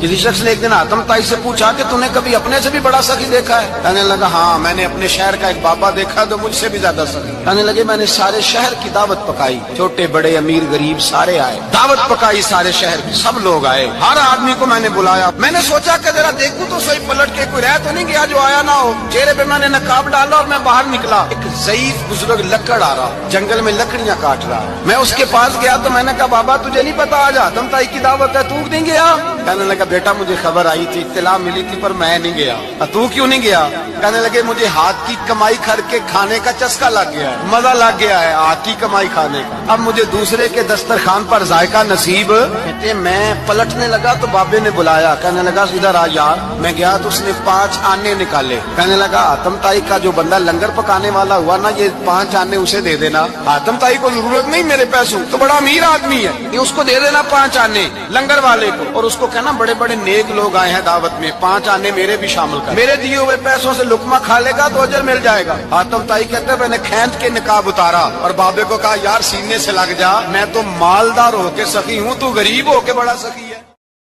کسی شخص نے ایک دن آتم تائی سے پوچھا کہ تُو نے کبھی اپنے سے بھی بڑا سخی دیکھا ہے؟ کہنے لگا ہاں، میں نے اپنے شہر کا ایک بابا دیکھا تو مجھ سے بھی زیادہ سخی۔ کہنے لگے میں نے سارے شہر کی دعوت پکائی، چھوٹے بڑے امیر غریب سارے آئے، دعوت پکائی سارے شہر کی، سب لوگ آئے، ہر آدمی کو میں نے بلایا۔ میں نے سوچا کہ ذرا دیکھوں تو صحیح پلٹ کے کوئی رہ تو نہیں گیا جو آیا نہ ہو۔ چہرے پہ میں نے نقاب ڈالا اور میں باہر نکلا۔ ایک ضعیف بزرگ لکڑ آ رہا، جنگل میں لکڑیاں کاٹ رہا۔ میں اس کے پاس گیا تو میں نے کہا بابا تجھے نہیں پتا آج آتم تائی کی دعوت ہے، تو نہیں گیا؟ کہنے لگا بیٹا مجھے خبر آئی تھی، اطلاع ملی تھی، پر میں نہیں گیا۔ تو کیوں نہیں گیا؟ کہنے لگے مجھے ہاتھ کی کمائی کر کے کھانے کا چسکا لگ گیا ہے، مزہ لگ گیا ہے ہاتھ کی کمائی کھانے کا، اب مجھے دوسرے کے دسترخوان پر ذائقہ نصیب۔ کہتے میں پلٹنے لگا تو بابے نے بلایا، کہنے لگا ادھر آ یار۔ میں گیا تو اس نے 5 آنے نکالے۔ کہنے لگا آتم تائی کا جو بندہ لنگر پکانے والا ہوا نا، یہ 5 آنے اسے دے دینا، آتم تائی کو ضرورت نہیں میرے پیسوں، تو بڑا امیر آدمی ہے، یہ اس کو دے دینا 5 آنے لنگر والے کو، اور اس کو کہنا بڑے بڑے نیک لوگ آئے ہیں دعوت میں، 5 آنے میرے بھی شامل کر، میرے دیے ہوئے پیسوں سے لقمہ کھا لے گا تو اجر مل جائے گا۔ آتم تائی کہتے ہیں میں نے کھینچ کے نقاب اتارا اور بابے کو کہا یار سینے سے لگ جا، میں تو مالدار ہو کے سخی ہوں، تو غریب ہو کے بڑا سخی۔